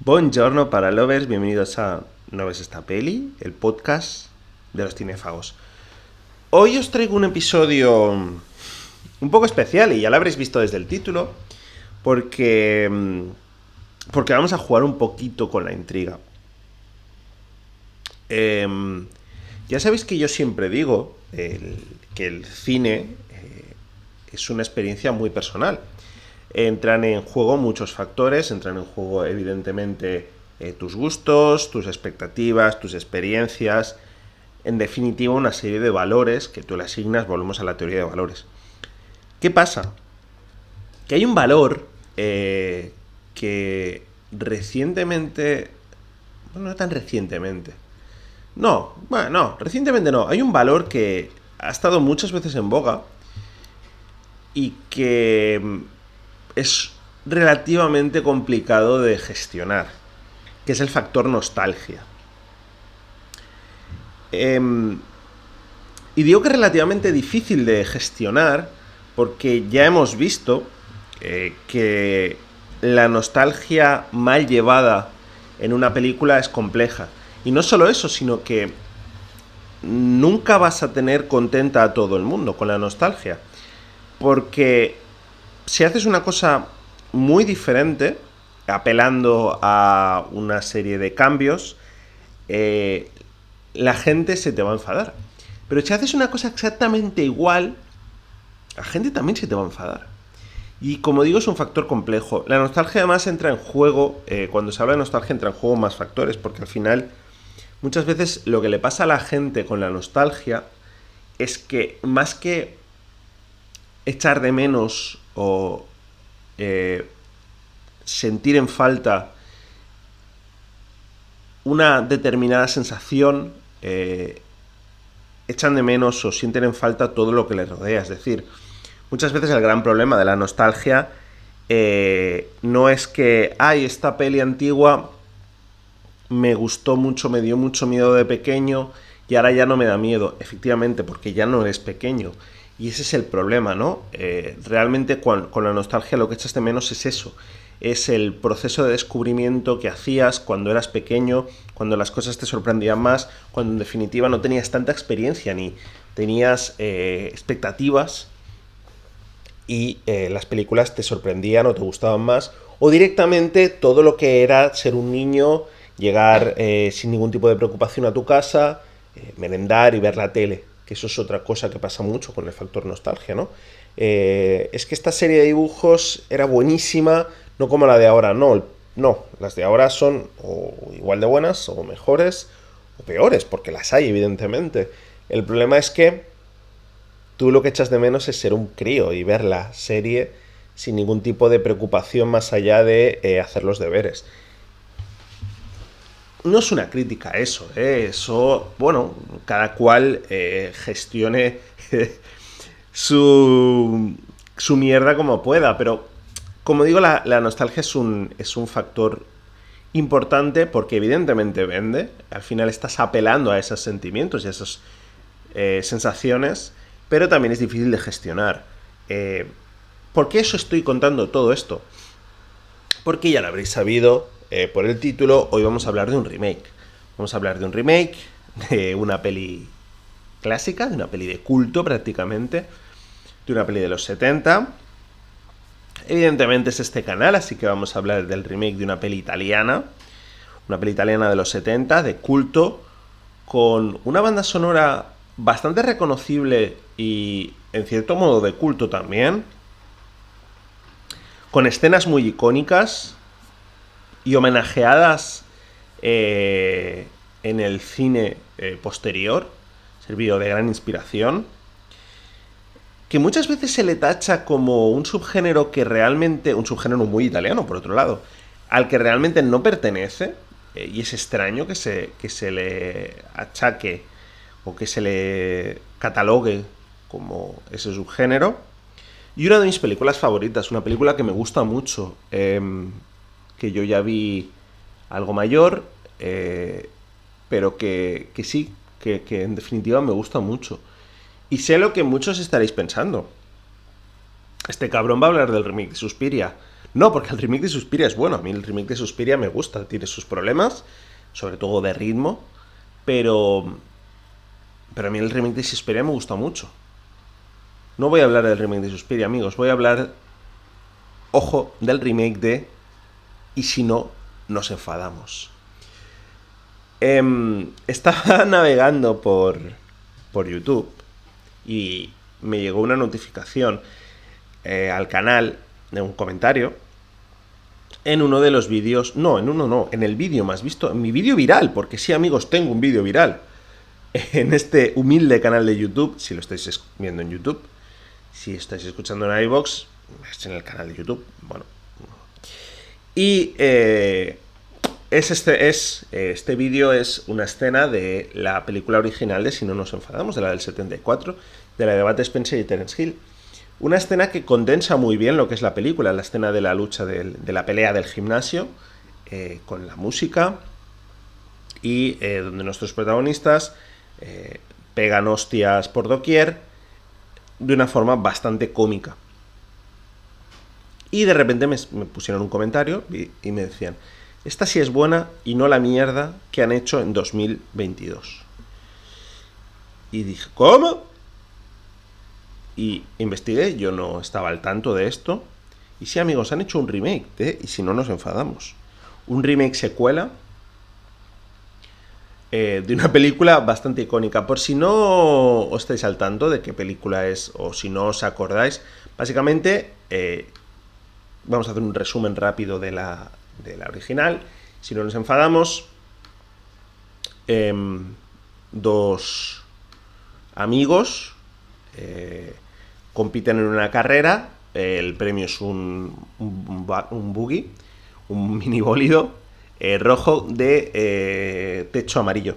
Buongiorno para lovers, bienvenidos a No ves esta peli, el podcast de los cinéfagos. Hoy os traigo un episodio un poco especial y ya lo habréis visto desde el título, porque vamos a jugar un poquito con la intriga. Ya sabéis que yo siempre digo que el cine es una experiencia muy personal. Entran en juego muchos factores, entran en juego evidentemente tus gustos, tus expectativas, tus experiencias, en definitiva una serie de valores que tú le asignas. Volvemos a la teoría de valores. ¿Qué pasa? Que hay un valor que recientemente, bueno, no tan recientemente, recientemente no, hay un valor que ha estado muchas veces en boga y que es relativamente complicado de gestionar, que es el factor nostalgia. Y digo que es relativamente difícil de gestionar porque ya hemos visto que la nostalgia mal llevada en una película es compleja. Y no solo eso, sino que nunca vas a tener contenta a todo el mundo con la nostalgia. Porque si haces una cosa muy diferente, apelando a una serie de cambios, la gente se te va a enfadar. Pero si haces una cosa exactamente igual, la gente también se te va a enfadar. Y como digo, es un factor complejo. La nostalgia además entra en juego, cuando se habla de nostalgia entra en juego más factores, porque al final muchas veces lo que le pasa a la gente con la nostalgia es que más que echar de menos o sentir en falta una determinada sensación, echan de menos o sienten en falta todo lo que les rodea. Es decir, muchas veces el gran problema de la nostalgia no es que, esta peli antigua me gustó mucho, me dio mucho miedo de pequeño y ahora ya no me da miedo. Efectivamente, porque ya no eres pequeño. Y ese es el problema, ¿no? Realmente con la nostalgia lo que echas de menos es eso. Es el proceso de descubrimiento que hacías cuando eras pequeño, cuando las cosas te sorprendían más, cuando en definitiva no tenías tanta experiencia ni tenías expectativas y las películas te sorprendían o te gustaban más, o directamente todo lo que era ser un niño, llegar sin ningún tipo de preocupación a tu casa, merendar y ver la tele, que eso es otra cosa que pasa mucho con el factor nostalgia, ¿no? Es que esta serie de dibujos era buenísima, no como la de ahora, no, las de ahora son o igual de buenas, o mejores, o peores, porque las hay, evidentemente. El problema es que tú lo que echas de menos es ser un crío y ver la serie sin ningún tipo de preocupación más allá de hacer los deberes. No es una crítica eso, eso, bueno, cada cual gestione su mierda como pueda, pero como digo, la nostalgia es un factor importante porque evidentemente vende. Al final estás apelando a esos sentimientos y a esas sensaciones, pero también es difícil de gestionar. ¿Por qué eso estoy contando todo esto? Porque ya lo habréis sabido por el título, hoy vamos a hablar de un remake. Vamos a hablar de un remake de una peli clásica, de una peli de culto prácticamente, de una peli de los 70. Evidentemente es este canal, así que vamos a hablar del remake de una peli italiana de los 70, de culto, con una banda sonora bastante reconocible y en cierto modo de culto también, con escenas muy icónicas y homenajeadas en el cine posterior, servido de gran inspiración, que muchas veces se le tacha como un subgénero que realmente, un subgénero muy italiano por otro lado, al que realmente no pertenece, y es extraño que se le achaque o que se le catalogue como ese subgénero. Y una de mis películas favoritas, una película que me gusta mucho, que yo ya vi algo mayor, pero que sí, que en definitiva me gusta mucho. Y sé lo que muchos estaréis pensando. Este cabrón va a hablar del remake de Suspiria. No, porque el remake de Suspiria es bueno. A mí el remake de Suspiria me gusta. Tiene sus problemas, sobre todo de ritmo. Pero a mí el remake de Suspiria me gusta mucho. No voy a hablar del remake de Suspiria, amigos. Voy a hablar, ojo, del remake de Y si no, nos enfadamos. Estaba navegando por YouTube y me llegó una notificación al canal de un comentario en uno de los vídeos, en el vídeo más visto, en mi vídeo viral, porque sí, amigos, tengo un vídeo viral en este humilde canal de YouTube, si lo estáis viendo en YouTube. Si estáis escuchando en iVoox, es en el canal de YouTube, bueno. Y este vídeo es una escena de la película original de Si no nos enfadamos, de la del 74, de la de Bud Spencer y Terence Hill. Una escena que condensa muy bien lo que es la película, la escena de la lucha de la pelea del gimnasio, con la música, y donde nuestros protagonistas pegan hostias por doquier de una forma bastante cómica. Y de repente me pusieron un comentario y me decían: esta sí es buena y no la mierda que han hecho en 2022. Y dije, ¿cómo? Y investigué, yo no estaba al tanto de esto. Y sí, amigos, han hecho un remake de Y si no nos enfadamos. Un remake secuela de una película bastante icónica. Por si no os estáis al tanto de qué película es, o si no os acordáis, básicamente vamos a hacer un resumen rápido de la original. Si no nos enfadamos, dos amigos compiten en una carrera. El premio es un buggy, un minibólido rojo de techo amarillo.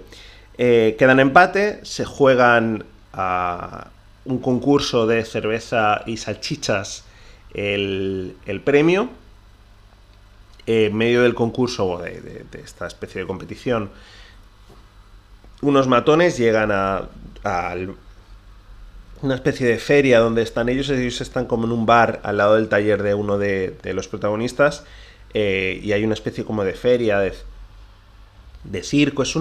Quedan empate, se juegan a un concurso de cerveza y salchichas el premio. En medio del concurso, de esta especie de competición, unos matones llegan a una especie de feria donde están ellos están como en un bar al lado del taller de uno de los protagonistas, y hay una especie como de feria, de circo. Es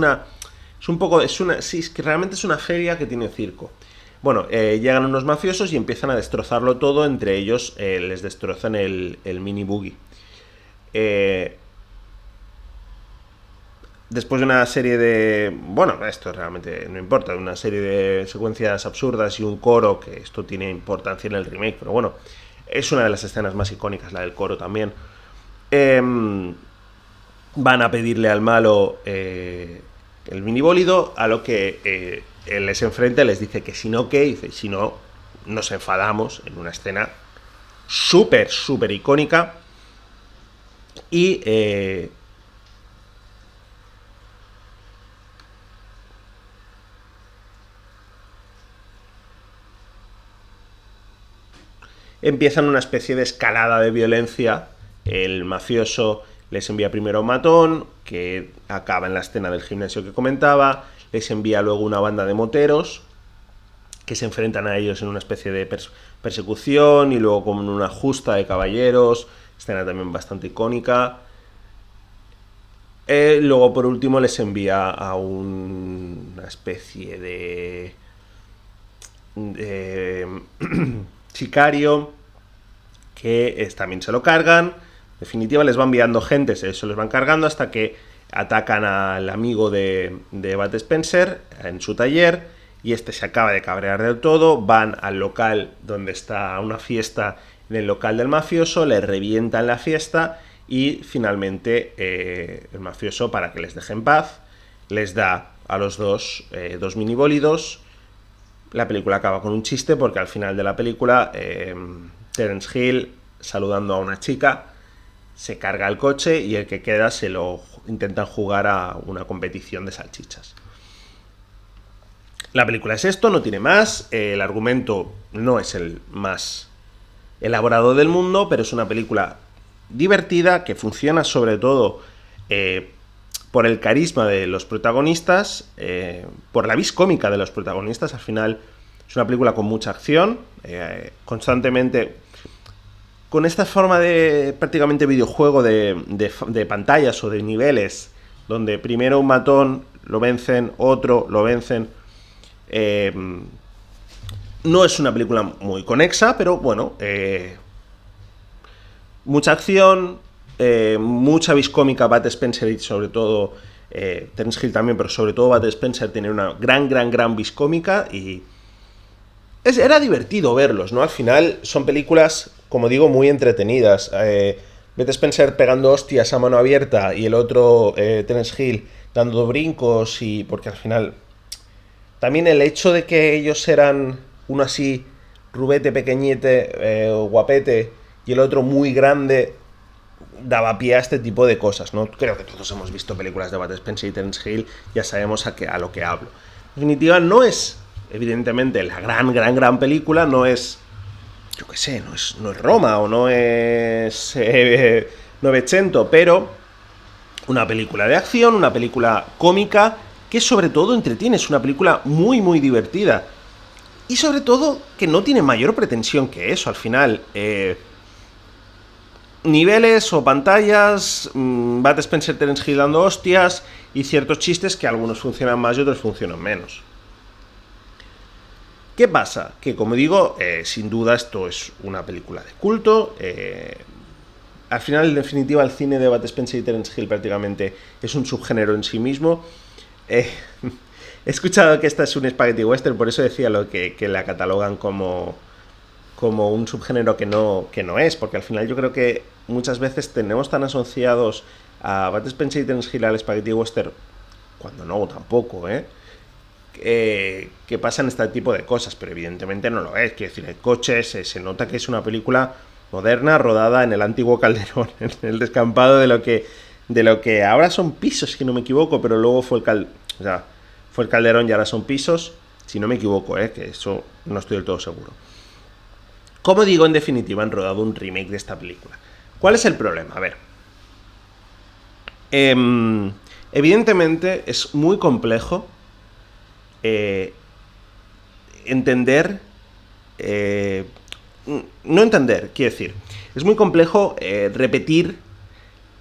que realmente es una feria que tiene circo. Bueno, llegan unos mafiosos y empiezan a destrozarlo todo. Entre ellos les destrozan el mini buggy. Después de una serie de... Bueno, esto realmente no importa. Una serie de secuencias absurdas y un coro, que esto tiene importancia en el remake, pero bueno, es una de las escenas más icónicas, la del coro también. Van a pedirle al malo el minibólido, a lo que él les enfrenta, les dice que si no, ¿qué? Dice, si no, nos enfadamos, en una escena súper, súper icónica. Y empiezan una especie de escalada de violencia. El mafioso les envía primero a un matón, que acaba en la escena del gimnasio que comentaba. Les envía luego una banda de moteros, que se enfrentan a ellos en una especie de persecución, y luego como en una justa de caballeros, escena también bastante icónica. Luego, por último, les envía a una especie de sicario, que también se lo cargan. En definitiva, les va enviando gente, se les van cargando hasta que atacan al amigo de Bud Spencer en su taller, y este se acaba de cabrear del todo. Van al local donde está una fiesta, en el local del mafioso, le revientan la fiesta, y finalmente el mafioso, para que les deje en paz, les da a los dos minibólidos. La película acaba con un chiste, porque al final de la película Terence Hill, saludando a una chica, se carga el coche, y el que queda se lo intentan jugar a una competición de salchichas. La película es esto, no tiene más. El argumento no es el más elaborado del mundo, pero es una película divertida, que funciona sobre todo por el carisma de los protagonistas, por la vis cómica de los protagonistas. Al final es una película con mucha acción, constantemente. con esta forma de prácticamente videojuego de pantallas o de niveles, donde primero un matón lo vencen, otro lo vencen, no es una película muy conexa, pero bueno, mucha acción, mucha vis cómica. Bud Spencer y sobre todo Terence Hill también, pero sobre todo Bud Spencer tiene una gran vis cómica y era divertido verlos, ¿no? Al final son películas, como digo, muy entretenidas. Bud Spencer pegando hostias a mano abierta y el otro, Terence Hill, dando brincos, y porque al final también el hecho de que ellos eran uno así, rubete, pequeñete, guapete, y el otro muy grande, daba pie a este tipo de cosas, ¿no? Creo que todos hemos visto películas de Bud Spencer y Terence Hill, ya sabemos a lo que hablo. En definitiva, no es, evidentemente, la gran película, no es, yo qué sé, no es Roma o no es Novecento, pero una película de acción, una película cómica, que sobre todo entretiene, es una película muy divertida. Y sobre todo que no tiene mayor pretensión que eso, al final. Niveles o pantallas, Bud Spencer, Terence Hill dando hostias y ciertos chistes que algunos funcionan más y otros funcionan menos. ¿Qué pasa? Que, como digo, sin duda esto es una película de culto. Al final, en definitiva, el cine de Bud Spencer y Terence Hill prácticamente es un subgénero en sí mismo. He escuchado que esta es un spaghetti western, por eso decía lo que la catalogan como un subgénero que no es, porque al final yo creo que muchas veces tenemos tan asociados a Bud Spencer y Terence Hill al spaghetti western, cuando no, tampoco, que pasan este tipo de cosas, pero evidentemente no lo es. Quiero decir, hay coches, se nota que es una película moderna, rodada en el antiguo Calderón, en el descampado de lo que ahora son pisos, si no me equivoco, pero luego fue el Calderón y ahora son pisos, si no me equivoco, que eso no estoy del todo seguro. Como digo, en definitiva, han rodado un remake de esta película. ¿Cuál es el problema? A ver. Evidentemente es muy complejo entender... no entender, quiero decir. Es muy complejo repetir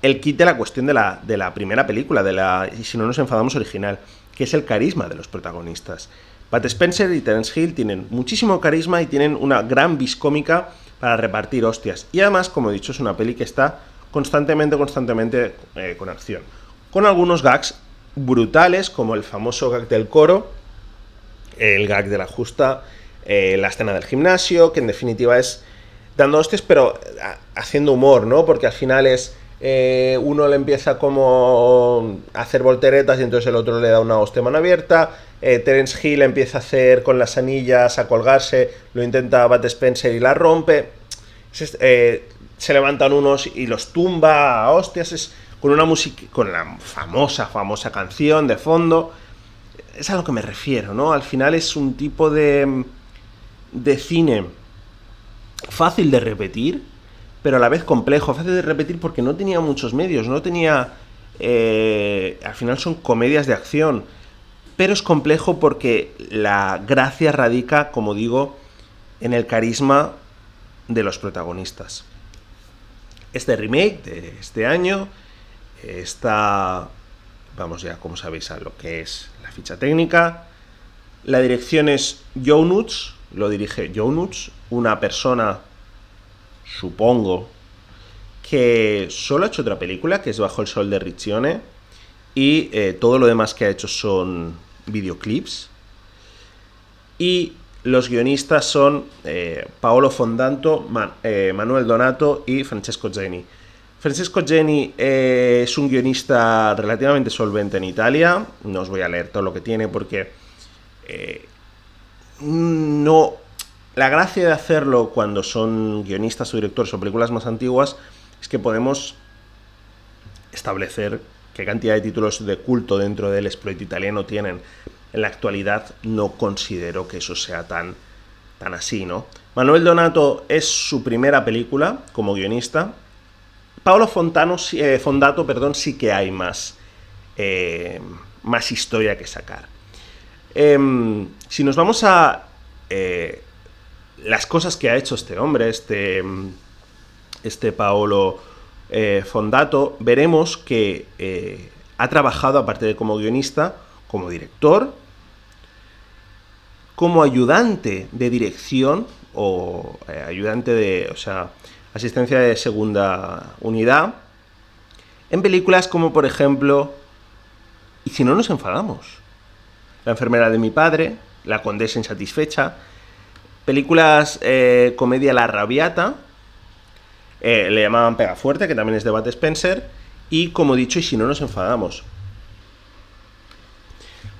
el kit de la cuestión de la primera película, y si no nos enfadamos, original, que es el carisma de los protagonistas. Bud Spencer y Terence Hill tienen muchísimo carisma y tienen una gran vis cómica para repartir hostias. Y además, como he dicho, es una peli que está constantemente con acción. Con algunos gags brutales, como el famoso gag del coro, el gag de la justa, la escena del gimnasio, que en definitiva es dando hostias, pero haciendo humor, ¿no? Porque al final es... uno le empieza como a hacer volteretas y entonces el otro le da una hostia a mano abierta. Terence Hill empieza a hacer con las anillas, a colgarse, lo intenta Bud Spencer y la rompe. Se levantan unos y los tumba a hostias, con una música, con la famosa canción de fondo. Es a lo que me refiero, ¿no? Al final es un tipo de cine fácil de repetir, pero a la vez complejo. Fácil de repetir porque no tenía muchos medios, no tenía... al final son comedias de acción, pero es complejo porque la gracia radica, como digo, en el carisma de los protagonistas. Este remake de este año está... Vamos ya, como sabéis, a lo que es la ficha técnica. La dirección es Joe Nuts, lo dirige Joe Nuts, una persona... supongo que solo ha hecho otra película, que es Bajo el Sol de Riccione, y todo lo demás que ha hecho son videoclips. Y los guionistas son Paolo Fondanto, Manuel Donato y Francesco Geni. Francesco Geni es un guionista relativamente solvente en Italia. No os voy a leer todo lo que tiene porque no... La gracia de hacerlo cuando son guionistas o directores o películas más antiguas es que podemos establecer qué cantidad de títulos de culto dentro del exploit italiano tienen. En la actualidad no considero que eso sea tan así, ¿no? Manuel Donato es su primera película como guionista. Paolo Fondato, sí que hay más historia que sacar. Si nos vamos a... las cosas que ha hecho este hombre, este Paolo Fondato, veremos que ha trabajado, aparte de como guionista, como director, como ayudante de dirección o ayudante de, o sea, asistencia de segunda unidad, en películas como, por ejemplo, Y si no nos enfadamos, La enfermera de mi padre, La condesa insatisfecha, películas comedia La Rabiata, le llamaban Pegafuerte, que también es de Bud Spencer, y como he dicho, Y si no nos enfadamos.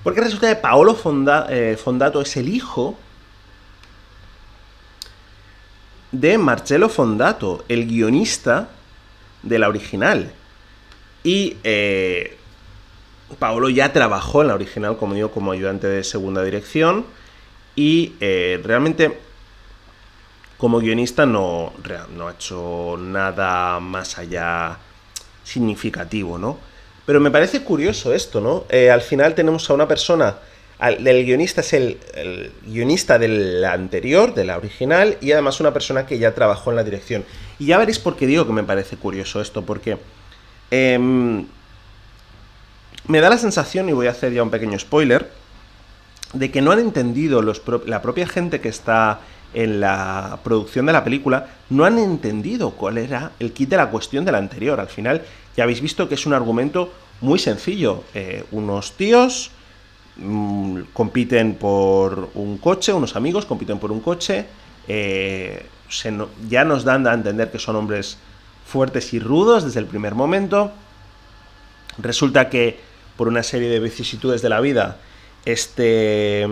Porque resulta que Paolo Fondato es el hijo de Marcello Fondato, el guionista de la original. Y Paolo ya trabajó en la original, como digo, como ayudante de segunda dirección. Y realmente, como guionista, no ha hecho nada más allá significativo, ¿no? Pero me parece curioso esto, ¿no? Al final tenemos a una persona... El guionista es el guionista de la anterior, de la original, y además una persona que ya trabajó en la dirección. Y ya veréis por qué digo que me parece curioso esto, porque me da la sensación, y voy a hacer ya un pequeño spoiler, de que no han entendido la propia gente que está en la producción de la película, no han entendido cuál era el kit de la cuestión de la anterior. Al final ya habéis visto que es un argumento muy sencillo. Unos tíos compiten por un coche, unos amigos compiten por un coche, ya nos dan a entender que son hombres fuertes y rudos desde el primer momento. Resulta que por una serie de vicisitudes de la vida este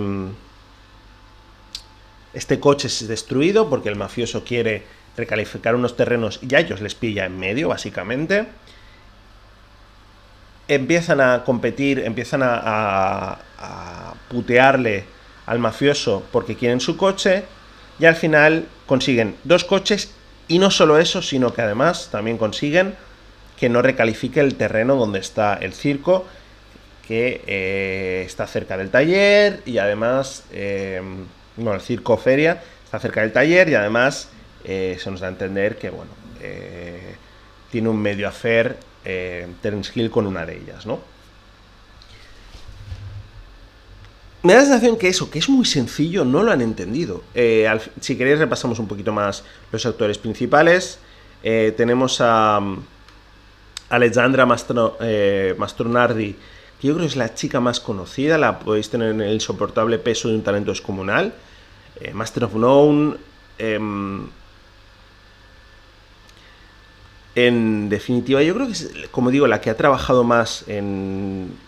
coche es destruido porque el mafioso quiere recalificar unos terrenos y a ellos les pilla en medio, básicamente. Empiezan a competir, empiezan a putearle al mafioso porque quieren su coche, y al final consiguen 2 coches, y no solo eso, sino que además también consiguen que no recalifique el terreno donde está el circo, que está cerca del taller, y además, bueno, el circo feria está cerca del taller, y además se nos da a entender que, bueno, tiene un medio affair Terence Hill con una de ellas, ¿no? Me da la sensación que eso, que es muy sencillo, no lo han entendido. Si queréis repasamos un poquito más los actores principales. Tenemos a Alexandra Mastronardi, que yo creo que es la chica más conocida, la podéis tener en El insoportable peso de un talento descomunal, Master of None, en definitiva, yo creo que es, como digo, la que ha trabajado más en...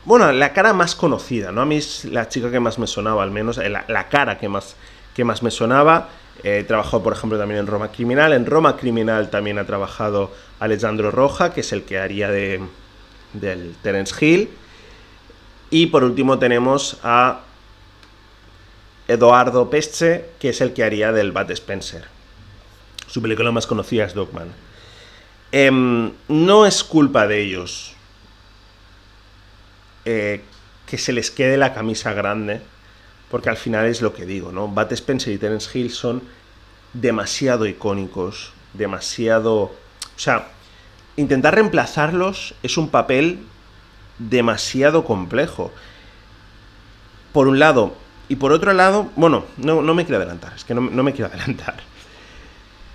Bueno, la cara más conocida, ¿no? A mí es la chica que más me sonaba, al menos, la cara que más me sonaba. Trabajó, por ejemplo, también en Roma Criminal. En Roma Criminal también ha trabajado Alessandro Roja, que es el que haría del Terence Hill. Y por último tenemos a Edoardo Pesce, que es el que haría del Bud Spencer. Su película más conocida es Dogman. No es culpa de ellos que se les quede la camisa grande, porque al final es lo que digo, ¿no? Bud Spencer y Terence Hill son demasiado icónicos, demasiado... O sea, intentar reemplazarlos es un papel demasiado complejo. Por un lado, y por otro lado, bueno, no me quiero adelantar, es que no me quiero adelantar.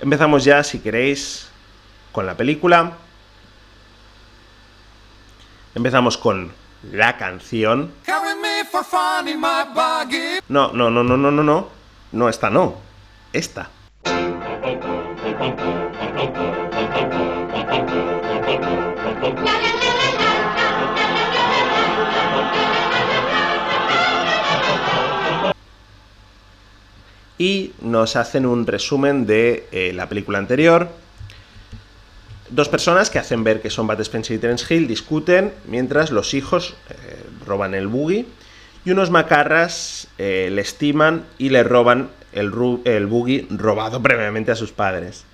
Empezamos ya, si queréis, con la película. Empezamos con la canción. No, esta no. Esta. Y nos hacen un resumen de la película anterior. 2 personas que hacen ver que son Bud Spencer y Terence Hill discuten mientras los hijos roban el buggy, y unos macarras le estiman y le roban el buggy robado previamente a sus padres.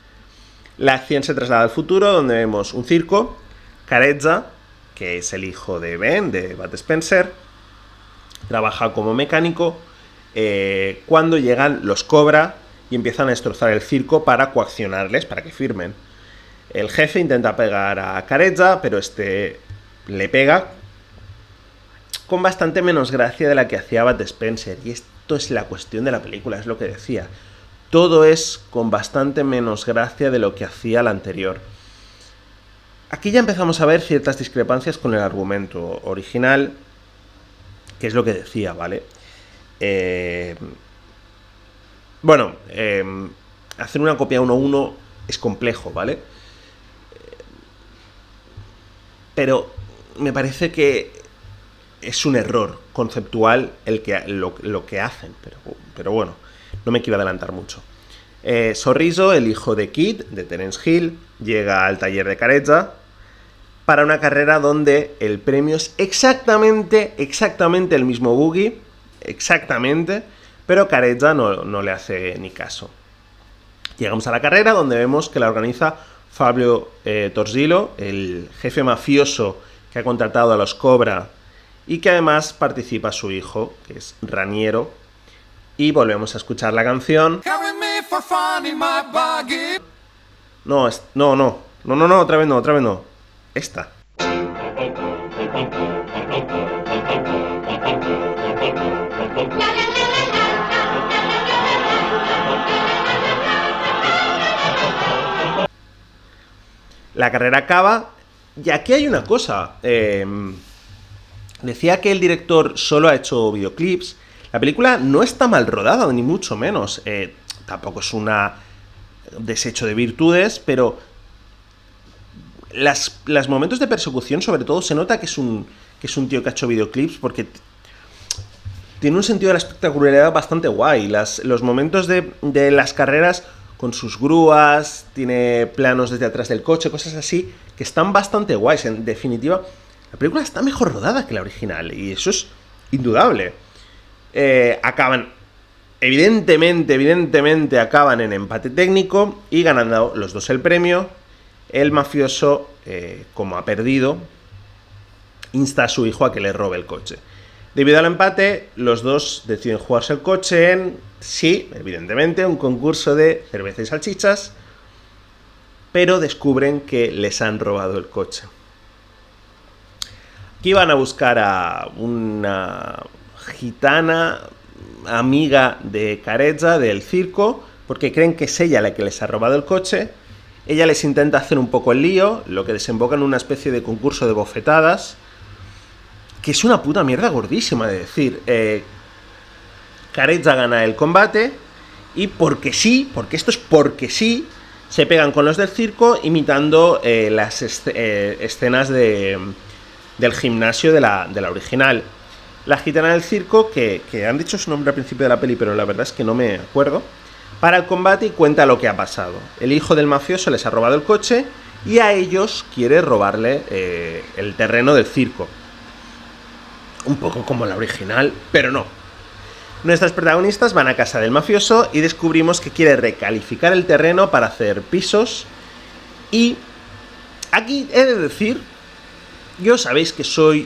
La acción se traslada al futuro, donde vemos un circo. Carezza, que es el hijo de Ben, de Bud Spencer, trabaja como mecánico. Cuando llegan los Cobra y empiezan a destrozar el circo para coaccionarles, para que firmen. El jefe intenta pegar a Carezza, pero este le pega con bastante menos gracia de la que hacía Bud Spencer. Y esto es la cuestión de la película, es lo que decía. Todo es con bastante menos gracia de lo que hacía la anterior. Aquí ya empezamos a ver ciertas discrepancias con el argumento original, que es lo que decía, ¿vale? Hacer una copia 1:1 es complejo, ¿vale? Pero me parece que es un error conceptual lo que hacen, pero bueno, no me quiero adelantar mucho. Sorriso, el hijo de Kid, de Terence Hill, llega al taller de Carezza para una carrera donde el premio es exactamente el mismo buggy, exactamente, pero Carezza no le hace ni caso. Llegamos a la carrera donde vemos que la organiza Fabio Torzillo, el jefe mafioso que ha contratado a los Cobra y que además participa su hijo, que es Raniero. Y volvemos a escuchar la canción. No, otra vez no. Esta. La carrera acaba y aquí hay una cosa. Decía que el director solo ha hecho videoclips. La película no está mal rodada, ni mucho menos. Tampoco es un desecho de virtudes, pero los momentos de persecución, sobre todo, se nota que es un tío que ha hecho videoclips porque tiene un sentido de la espectacularidad bastante guay. Los momentos de las carreras con sus grúas, tiene planos desde atrás del coche, cosas así, que están bastante guays. En definitiva, la película está mejor rodada que la original, y eso es indudable. Acaban, evidentemente acaban en empate técnico y ganando los dos el premio. El mafioso, como ha perdido, insta a su hijo a que le robe el coche. Debido al empate, los dos deciden jugarse el coche en, sí, evidentemente, un concurso de cerveza y salchichas, pero descubren que les han robado el coche. Aquí van a buscar a una gitana amiga de Carezza, del circo, porque creen que es ella la que les ha robado el coche. Ella les intenta hacer un poco el lío, lo que desemboca en una especie de concurso de bofetadas, que es una puta mierda gordísima de decir. Carezza gana el combate y porque esto es porque sí, se pegan con los del circo imitando las escenas del gimnasio de la original. La gitana del circo, que han dicho su nombre al principio de la peli, pero la verdad es que no me acuerdo, para el combate y cuenta lo que ha pasado. El hijo del mafioso les ha robado el coche y a ellos quiere robarle el terreno del circo. Un poco como la original, pero no. Nuestras protagonistas van a casa del mafioso y descubrimos que quiere recalificar el terreno para hacer pisos. Y aquí he de decir, yo sabéis que soy...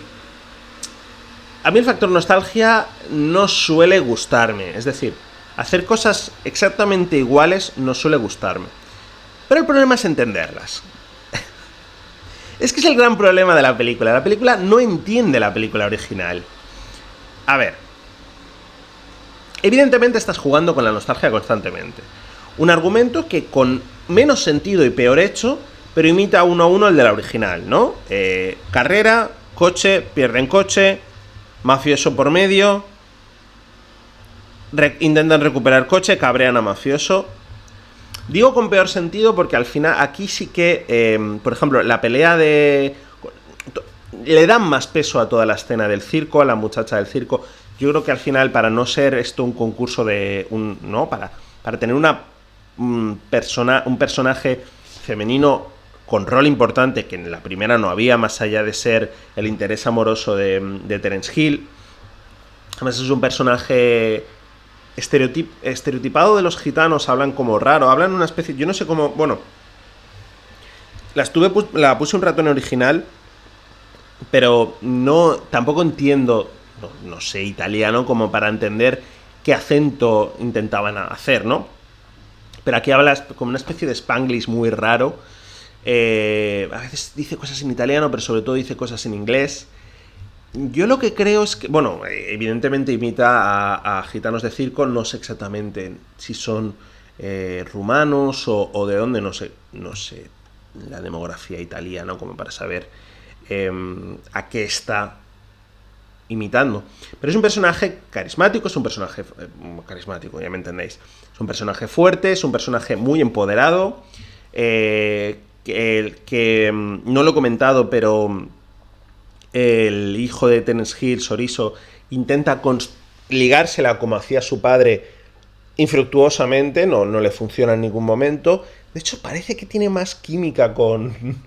A mí el factor nostalgia no suele gustarme, es decir, hacer cosas exactamente iguales no suele gustarme. Pero el problema es entenderlas. Es que es el gran problema de la película. La película no entiende la película original. A ver. Evidentemente estás jugando con la nostalgia constantemente. Un argumento que con menos sentido y peor hecho, pero imita 1:1 el de la original, ¿no? Carrera, coche, pierden coche, mafioso por medio, intentan recuperar coche, cabrean a mafioso. Digo con peor sentido porque al final aquí sí que, por ejemplo, la pelea le dan más peso a toda la escena del circo, a la muchacha del circo. Yo creo que al final, para no ser esto un concurso para tener un personaje femenino con rol importante, que en la primera no había, más allá de ser el interés amoroso de Terence Hill. Además es un personaje estereotipado de los gitanos, hablan como raro, hablan una especie, yo no sé cómo, bueno, la puse un rato en original, pero tampoco entiendo, no sé italiano como para entender qué acento intentaban hacer, ¿no? pero aquí habla como una especie de spanglish muy raro. A veces dice cosas en italiano, pero sobre todo dice cosas en inglés. Yo lo que creo es que, bueno, evidentemente imita a gitanos de circo, no sé exactamente si son rumanos o de dónde, no sé la demografía italiana como para saber a qué está imitando. Pero es un personaje carismático, carismático, ya me entendéis. Es un personaje fuerte, es un personaje muy empoderado, que no lo he comentado, pero el hijo de Terence Hill, Soriso, intenta ligársela como hacía su padre infructuosamente, no le funciona en ningún momento. De hecho, parece que tiene más química con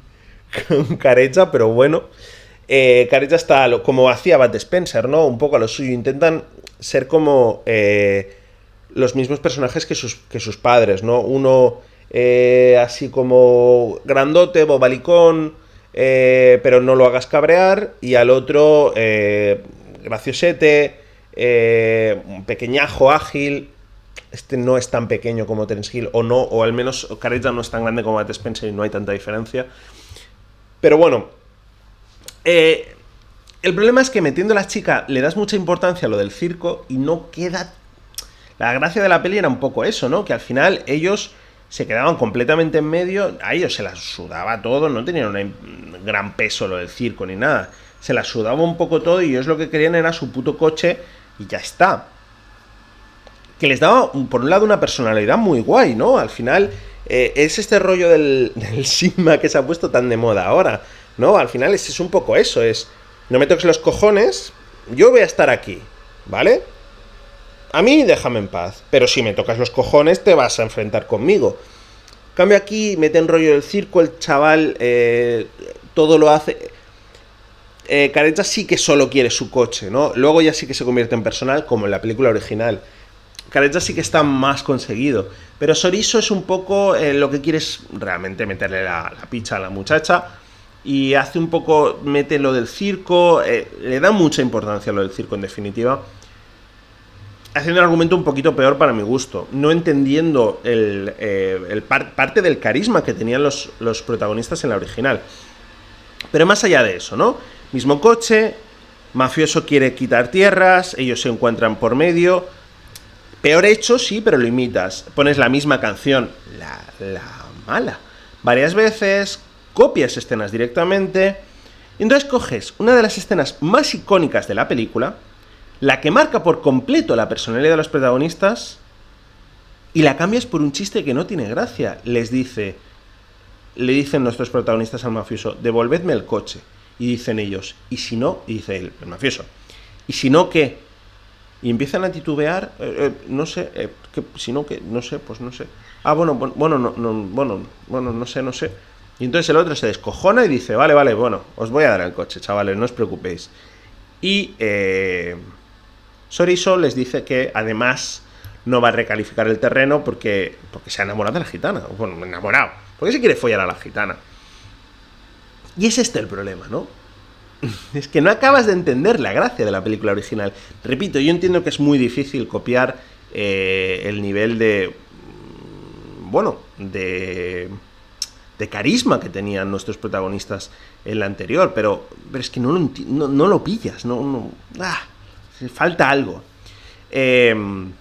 Carecha, pero bueno. Carecha está como hacía Bud Spencer, ¿no? Un poco a lo suyo. Intentan ser como los mismos personajes que sus padres, ¿no? Uno así como grandote, bobalicón, pero no lo hagas cabrear, y al otro graciosete, pequeñajo, ágil. Este no es tan pequeño como Terence Hill, o al menos Carecha no es tan grande como Bud Spencer y no hay tanta diferencia. Pero bueno, el problema es que metiendo a la chica le das mucha importancia a lo del circo y no queda... La gracia de la peli era un poco eso, ¿no? Que al final ellos se quedaban completamente en medio, a ellos se las sudaba todo, no tenían un gran peso lo del circo ni nada, se las sudaba un poco todo y ellos lo que querían era su puto coche y ya está. Que les daba, por un lado, una personalidad muy guay, ¿no? Al final es este rollo del Sigma que se ha puesto tan de moda ahora, ¿no? Al final es un poco eso, no me toques los cojones, yo voy a estar aquí, ¿vale? A mí déjame en paz, pero si me tocas los cojones te vas a enfrentar conmigo. En cambio aquí mete en rollo del circo, el chaval todo lo hace... Carecha sí que solo quiere su coche, ¿no? Luego ya sí que se convierte en personal, como en la película original. Carecha sí que está más conseguido, pero Soriso es un poco lo que quiere es realmente meterle la picha a la muchacha, y hace un poco, mete lo del circo, le da mucha importancia a lo del circo en definitiva, haciendo el argumento un poquito peor para mi gusto, no entendiendo parte del carisma que tenían los protagonistas en la original. Pero más allá de eso, ¿no? Mismo coche, mafioso quiere quitar tierras, ellos se encuentran por medio. Peor hecho, sí, pero lo imitas. Pones la misma canción, la mala, varias veces, copias escenas directamente. Y entonces coges una de las escenas más icónicas de la película, la que marca por completo la personalidad de los protagonistas, y la cambias por un chiste que no tiene gracia. Le dicen nuestros protagonistas al mafioso, devolvedme el coche. Y dicen ellos, ¿y si no? Y dice el mafioso, ¿y si no qué? Y empiezan a titubear, no sé, si no qué, no sé, pues no sé. Ah, bueno, no sé. Y entonces el otro se descojona y dice, vale, bueno, os voy a dar el coche, chavales, no os preocupéis. Y Soriso les dice que además no va a recalificar el terreno porque se ha enamorado de la gitana. Bueno, enamorado. Porque se quiere follar a la gitana. Y es este el problema, ¿no? Es que no acabas de entender la gracia de la película original. Repito, yo entiendo que es muy difícil copiar el nivel de... Bueno, de carisma que tenían nuestros protagonistas en la anterior, pero es que no lo pillas, falta algo. El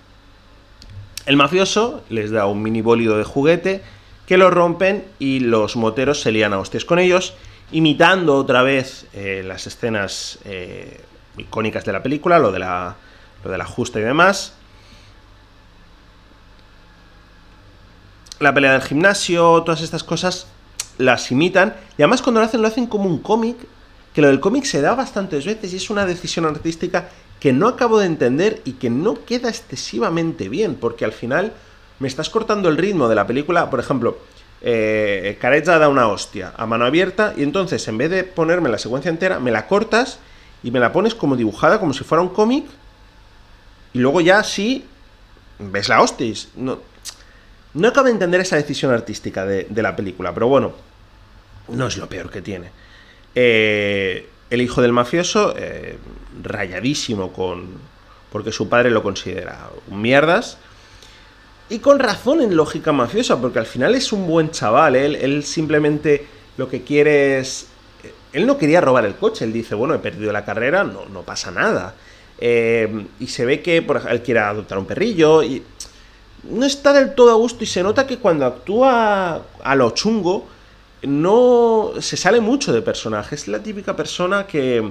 mafioso les da un mini bólido de juguete que lo rompen y los moteros se lían a hostias con ellos, imitando otra vez las escenas icónicas de la película, lo de la justa y demás. La pelea del gimnasio, todas estas cosas las imitan, y además cuando lo hacen como un cómic, que lo del cómic se da bastantes veces y es una decisión artística que no acabo de entender y que no queda excesivamente bien, porque al final me estás cortando el ritmo de la película. Por ejemplo, Carecha da una hostia a mano abierta y entonces en vez de ponerme la secuencia entera, me la cortas y me la pones como dibujada, como si fuera un cómic, y luego ya sí ves la hostia. No acabo de entender esa decisión artística de la película, pero bueno, no es lo peor que tiene. El hijo del mafioso, rayadísimo porque su padre lo considera un mierdas. Y con razón en lógica mafiosa, porque al final es un buen chaval. Él simplemente lo que quiere es... Él no quería robar el coche. Él dice, bueno, he perdido la carrera, no pasa nada. Y se ve que por ejemplo, él quiere adoptar un perrillo y no está del todo a gusto, y se nota que cuando actúa a lo chungo no se sale mucho de personaje. Es la típica persona que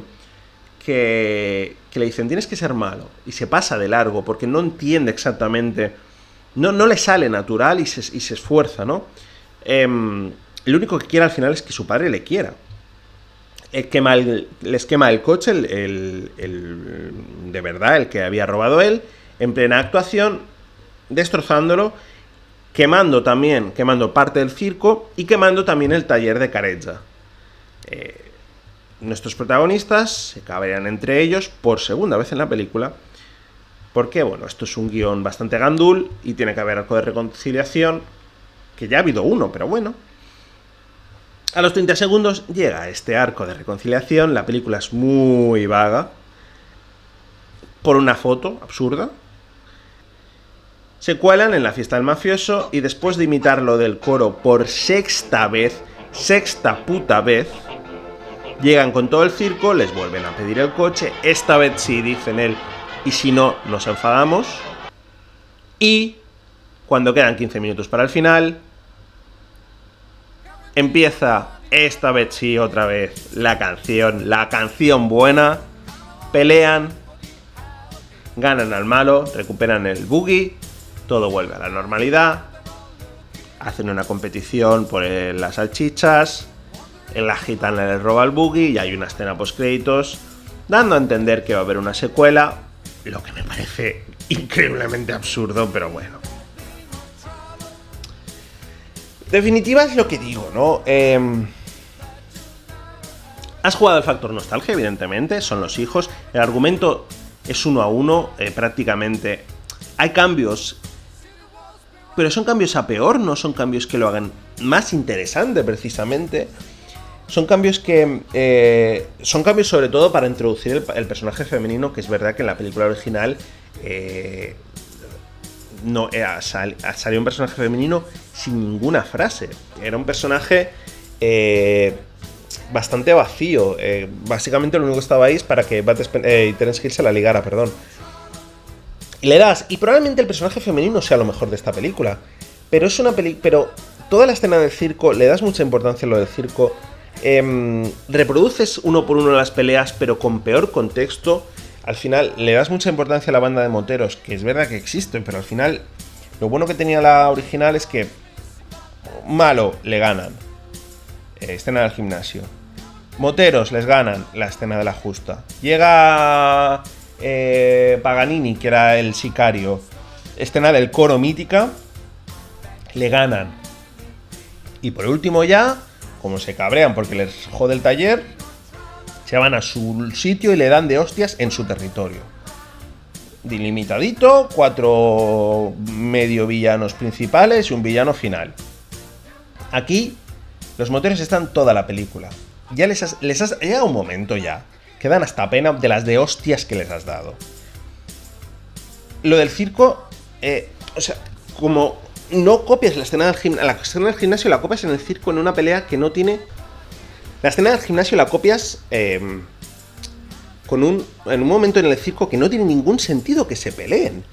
le dicen tienes que ser malo y se pasa de largo porque no entiende exactamente, no le sale natural y se esfuerza, ¿no? Lo único que quiere al final es que su padre le quiera. Les quema el coche, de verdad, el que había robado él, en plena actuación, destrozándolo, quemando parte del circo y quemando también el taller de Careja. Nuestros protagonistas se cabrean entre ellos por segunda vez en la película, porque, bueno, esto es un guión bastante gandul y tiene que haber arco de reconciliación, que ya ha habido uno, pero bueno. A los 30 segundos llega este arco de reconciliación, la película es muy vaga, por una foto absurda. Se cuelan en la fiesta del mafioso y después de imitarlo del coro por sexta puta vez, llegan con todo el circo, les vuelven a pedir el coche, esta vez sí, dicen él, y si no, nos enfadamos. Y cuando quedan 15 minutos para el final, empieza, esta vez sí, otra vez, la canción buena, pelean, ganan al malo, recuperan el buggy, todo vuelve a la normalidad, hacen una competición por las salchichas, la gitana le roba el buggy y hay una escena post-créditos, dando a entender que va a haber una secuela, lo que me parece increíblemente absurdo, pero bueno. Definitiva es lo que digo, ¿no? Has jugado el factor nostalgia, evidentemente, son los hijos. El argumento es 1 a 1, prácticamente. Hay cambios, pero son cambios a peor, no son cambios que lo hagan más interesante, precisamente. Son cambios que... son cambios sobre todo para introducir el personaje femenino, que es verdad que en la película original... salió un personaje femenino sin ninguna frase. Era un personaje bastante vacío. Básicamente lo único que estaba ahí es para que Terence Hill se la ligara, perdón. Y probablemente el personaje femenino sea lo mejor de esta película. Pero es una pero toda la escena del circo, le das mucha importancia a lo del circo. Reproduces uno por uno las peleas, pero con peor contexto. Al final le das mucha importancia a la banda de moteros, que es verdad que existen, pero al final lo bueno que tenía la original es que malo le ganan, escena del gimnasio, moteros les ganan, la escena de la justa, llega Paganini, que era el sicario, escena del coro mítica, le ganan. Y por último ya, como se cabrean porque les jode el taller, se van a su sitio y le dan de hostias en su territorio. Delimitadito, 4 medio villanos principales y un villano final. Aquí, los moteros están toda la película. Ya les has llegado un momento ya que dan hasta pena de las de hostias que les has dado. Lo del circo, o sea, como no copias la escena del gimnasio, la copias en el circo en una pelea que no tiene... La escena del gimnasio la copias en un momento en el circo que no tiene ningún sentido que se peleen.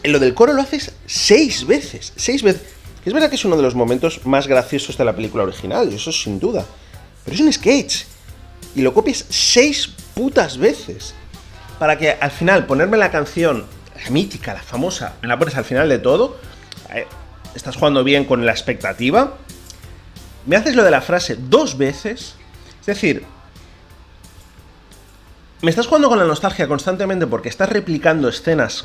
Lo del coro lo haces 6 veces. 6 veces. Es verdad que es uno de los momentos más graciosos de la película original, y eso sin duda. Pero es un sketch. Y lo copias 6 putas veces. Para que al final ponerme la canción, la mítica, la famosa, me la pones al final de todo. Estás jugando bien con la expectativa. Me haces lo de la frase 2 veces. Es decir, me estás jugando con la nostalgia constantemente porque estás replicando escenas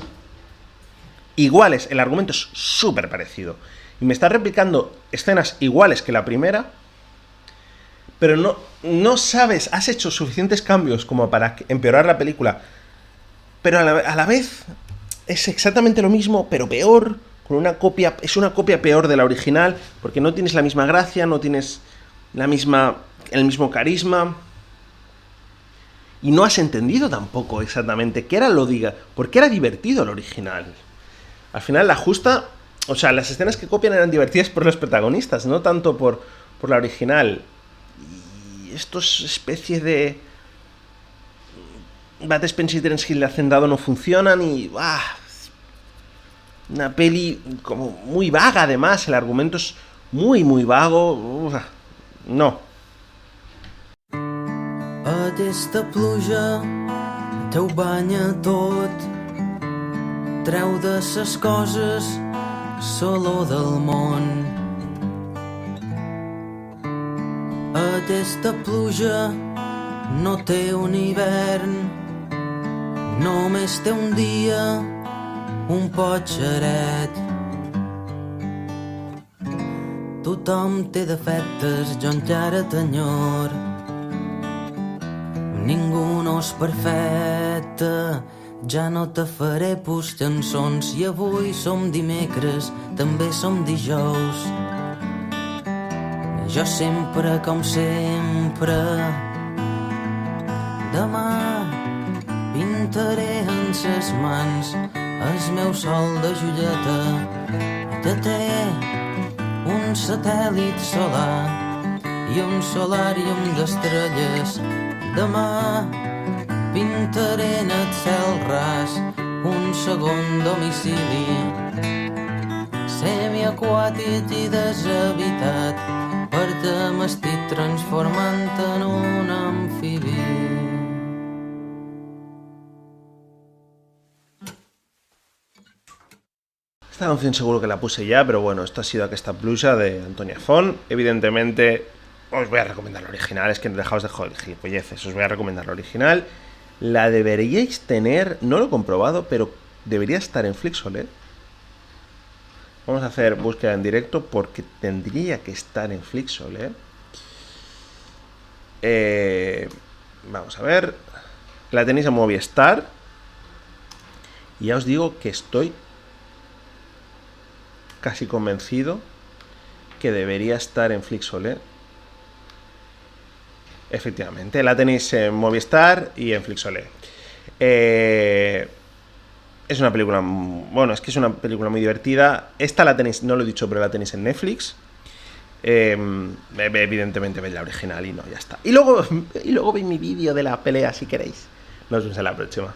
iguales. El argumento es súper parecido. Y me estás replicando escenas iguales que la primera. Pero no sabes, has hecho suficientes cambios como para empeorar la película. Pero a la vez es exactamente lo mismo, pero peor. Con una copia, es una copia peor de la original, porque no tienes la misma gracia, no tienes el mismo carisma, y no has entendido tampoco exactamente qué era por qué era divertido el original. Al final la justa... O sea, las escenas que copian eran divertidas por los protagonistas, no tanto por la original. Y estos especies de... Bud Spencer y Terence Hill de Hacendado no funcionan y... Una peli como muy vaga además, el argumento es muy muy vago. No. Aquesta pluja teu banya tot, treu de ses coses l'olor del món. Aquesta pluja no té un hivern, només té un dia, un potxeret. Tothom té defectes, jo encara t'enyor. Ningú no és perfecte, ja no te faré cançons. I avui som dimecres, també som dijous. Jo sempre, com sempre, demà pintaré en ses mans el meu sol de joieta que té un satèl·lit solar i un solàrium d'estrelles. Demà pintaré en el cel ras un segon domicili semiaquàtic i deshabitat perquè m'estic transformant en un amfibi. Esta canción seguro que la puse ya, pero bueno, esta ha sido Aquesta pluja de Antonia Font. Evidentemente os voy a recomendar la original, es que dejaos de joder gilipolleces, os voy a recomendar la original. La deberíais tener, no lo he comprobado, pero debería estar en Flixolé. Vamos a hacer búsqueda en directo porque tendría que estar en Flixolé. Vamos a ver. La tenéis en Movistar. Y ya os digo que estoy casi convencido que debería estar en Flixolé. Efectivamente, la tenéis en Movistar y en Flixolé. Es una película... Bueno, es que es una película muy divertida. Esta la tenéis, no lo he dicho, pero la tenéis en Netflix. Evidentemente veis la original y no, ya está. Y luego veis mi vídeo de la pelea si queréis. Nos vemos en la próxima.